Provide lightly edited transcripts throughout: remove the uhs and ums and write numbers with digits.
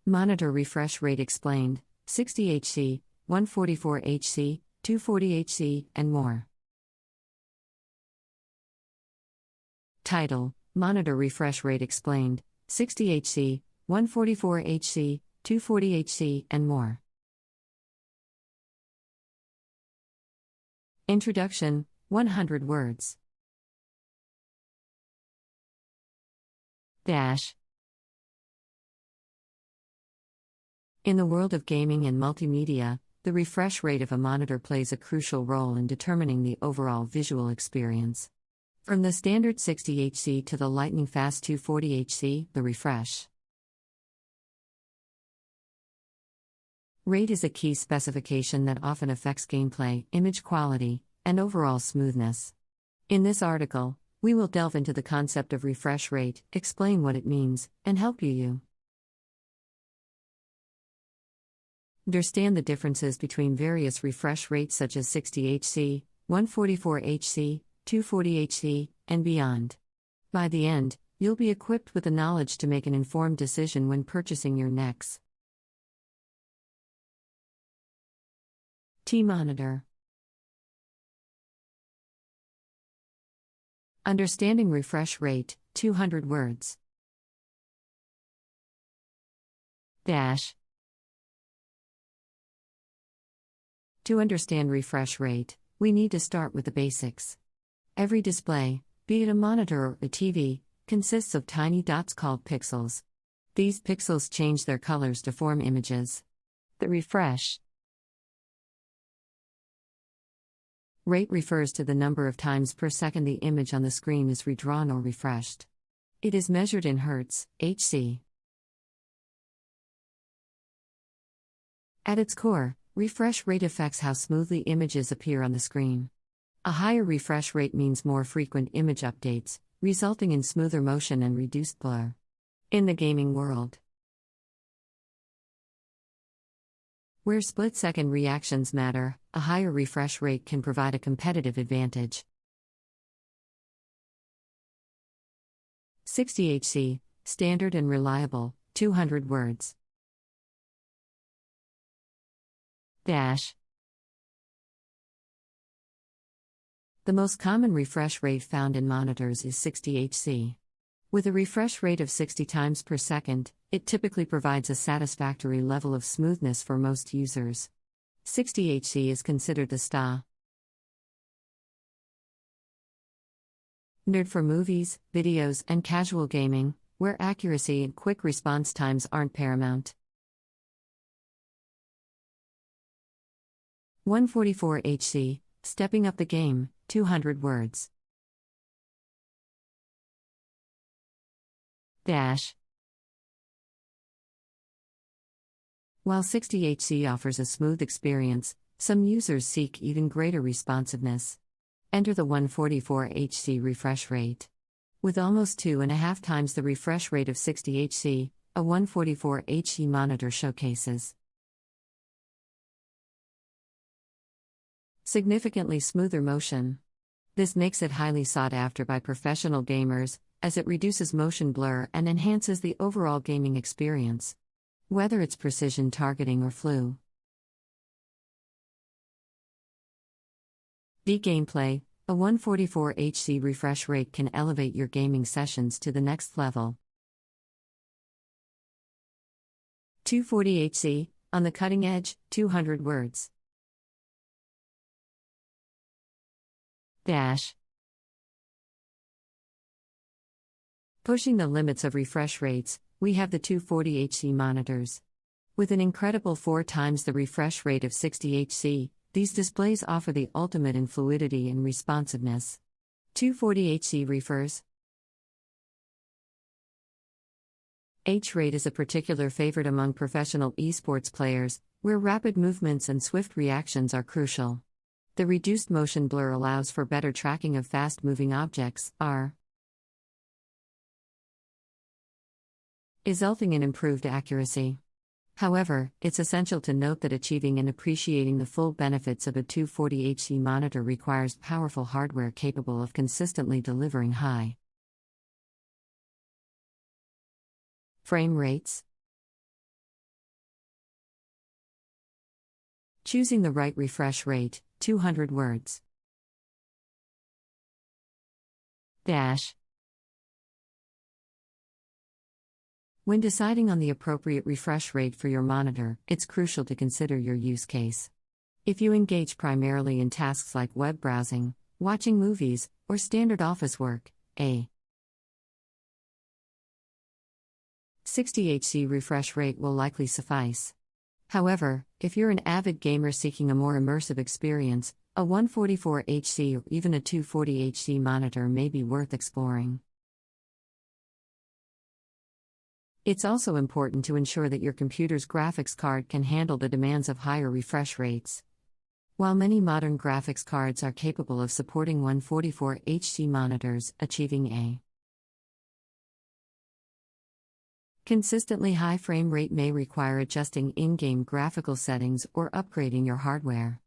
Monitor refresh rate explained, 60Hz, 144Hz, 240Hz, and more. Title: Monitor refresh rate explained, 60Hz, 144Hz, 240Hz, and more. Introduction, 100 words. In the world of gaming and multimedia, the refresh rate of a monitor plays a crucial role in determining the overall visual experience. From the standard 60Hz to the lightning-fast 240Hz, the refresh rate is a key specification that often affects gameplay, image quality, and overall smoothness. In this article, we will delve into the concept of refresh rate, explain what it means, and help you understand the differences between various refresh rates such as 60Hz, 144Hz, 240Hz, and beyond. By the end, you'll be equipped with the knowledge to make an informed decision when purchasing your next monitor. Understanding refresh rate, 200 words. To understand refresh rate, we need to start with the basics. Every display, be it a monitor or a TV, consists of tiny dots called pixels. These pixels change their colors to form images. The refresh rate refers to the number of times per second the image on the screen is redrawn or refreshed. It is measured in Hz, Hz. At its core, refresh rate affects how smoothly images appear on the screen. A higher refresh rate means more frequent image updates, resulting in smoother motion and reduced blur. In the gaming world, where split-second reactions matter, a higher refresh rate can provide a competitive advantage. 60Hz, standard and reliable, 200 words. The most common refresh rate found in monitors is 60Hz. With a refresh rate of 60 times per second, it typically provides a satisfactory level of smoothness for most users. 60Hz is considered the standard for movies, videos, and casual gaming, where accuracy and quick response times aren't paramount. 144Hz, stepping up the game, 200 words. While 60Hz offers a smooth experience, some users seek even greater responsiveness. Enter the 144Hz refresh rate. With almost 2.5 times the refresh rate of 60Hz, a 144Hz monitor showcases significantly smoother motion. This makes it highly sought after by professional gamers, as it reduces motion blur and enhances the overall gaming experience. Whether it's precision targeting or fluid gameplay, a 144Hz refresh rate can elevate your gaming sessions to the next level. 240Hz, on the cutting edge, 200 words. Pushing the limits of refresh rates, we have the 240Hz monitors. With an incredible 4 times the refresh rate of 60Hz, these displays offer the ultimate in fluidity and responsiveness. 240Hz refresh rate is a particular favorite among professional esports players, where rapid movements and swift reactions are crucial. The reduced motion blur allows for better tracking of fast-moving objects, resulting in improved accuracy. However, it's essential to note that achieving and appreciating the full benefits of a 240Hz monitor requires powerful hardware capable of consistently delivering high frame rates. Choosing the right refresh rate, 200 words. Dash. When deciding on the appropriate refresh rate for your monitor, it's crucial to consider your use case. If you engage primarily in tasks like web browsing, watching movies, or standard office work, a 60 Hz refresh rate will likely suffice. However, if you're an avid gamer seeking a more immersive experience, a 144 Hz or even a 240 Hz monitor may be worth exploring. It's also important to ensure that your computer's graphics card can handle the demands of higher refresh rates. While many modern graphics cards are capable of supporting 144 Hz monitors, achieving a consistently high frame rate may require adjusting in-game graphical settings or upgrading your hardware.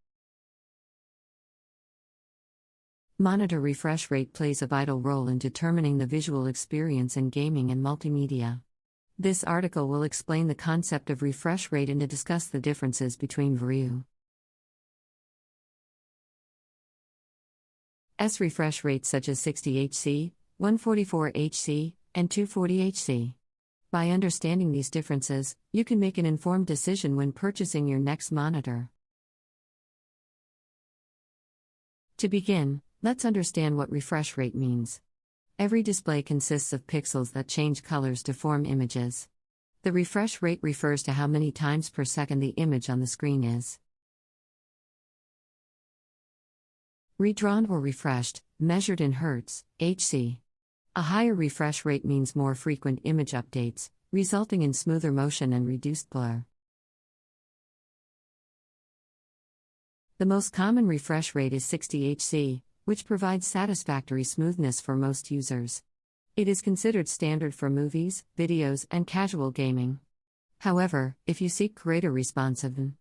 Monitor refresh rate plays a vital role in determining the visual experience in gaming and multimedia. This article will explain the concept of refresh rate and to discuss the differences between various refresh rates such as 60 Hz, 144 Hz, and 240 Hz. By understanding these differences, you can make an informed decision when purchasing your next monitor. To begin, let's understand what refresh rate means. Every display consists of pixels that change colors to form images. The refresh rate refers to how many times per second the image on the screen is redrawn or refreshed, measured in Hz, Hz. A higher refresh rate means more frequent image updates, resulting in smoother motion and reduced blur. The most common refresh rate is 60 Hz, which provides satisfactory smoothness for most users. It is considered standard for movies, videos, and casual gaming. However, if you seek greater responsiveness,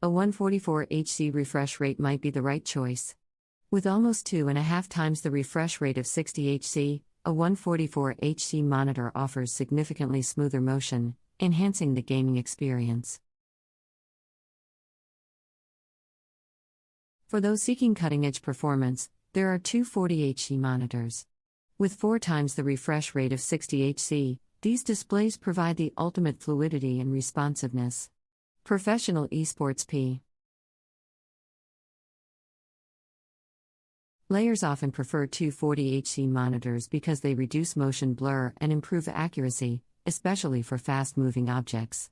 a 144 Hz refresh rate might be the right choice. With almost 2.5 times the refresh rate of 60 Hz, a 144 Hz monitor offers significantly smoother motion, enhancing the gaming experience. For those seeking cutting-edge performance, there are 240 Hz monitors. With 4 times the refresh rate of 60 Hz, these displays provide the ultimate fluidity and responsiveness. Professional esports players often prefer 240 Hz monitors because they reduce motion blur and improve accuracy, especially for fast-moving objects.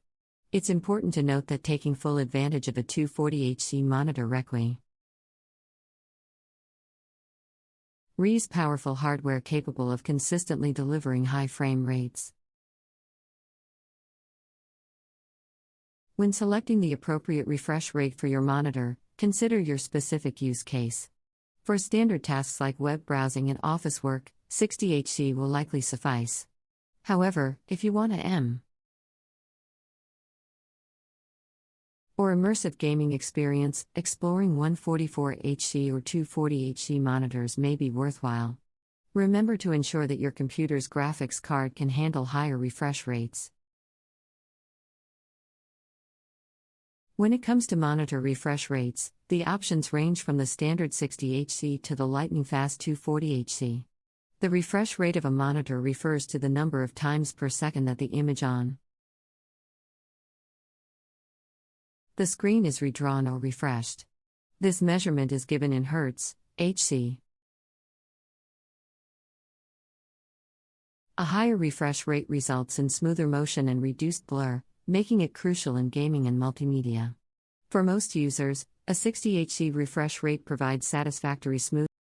It's important to note that taking full advantage of a 240 Hz monitor requires powerful hardware capable of consistently delivering high frame rates. When selecting the appropriate refresh rate for your monitor, consider your specific use case. For standard tasks like web browsing and office work, 60 Hz will likely suffice. However, if you want a or immersive gaming experience, exploring 144 Hz or 240 Hz monitors may be worthwhile. Remember to ensure that your computer's graphics card can handle higher refresh rates. When it comes to monitor refresh rates, the options range from the standard 60 Hz to the lightning-fast 240 Hz. The refresh rate of a monitor refers to the number of times per second that the image on the screen is redrawn or refreshed. This measurement is given in Hz, Hz. A higher refresh rate results in smoother motion and reduced blur, making it crucial in gaming and multimedia. For most users, a 60 Hz refresh rate provides satisfactory smooth